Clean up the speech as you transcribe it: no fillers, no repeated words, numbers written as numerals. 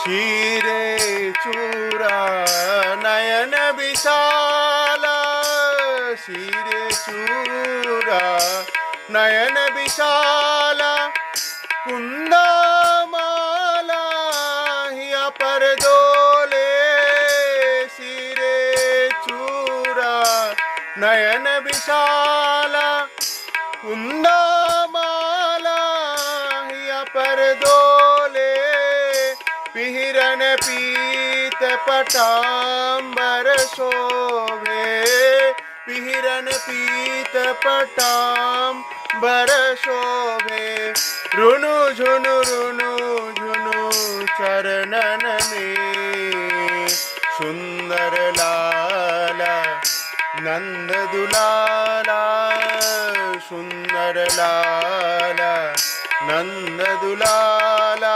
शीरे चूरा नयन विशाला शीरे चूरा नयन विशाला कुंदा माला हिया पर डोले शीरे चूरा नयन विशाला कुंदा माला हिया पर डोले पिहिरन पीत पटांबर शोभे पिहिरन पीत पटांबर शोभे रुनु झुनु चरणन में सुंदर लाला नंद दुलाला सुंदर लाला नंद दुलाला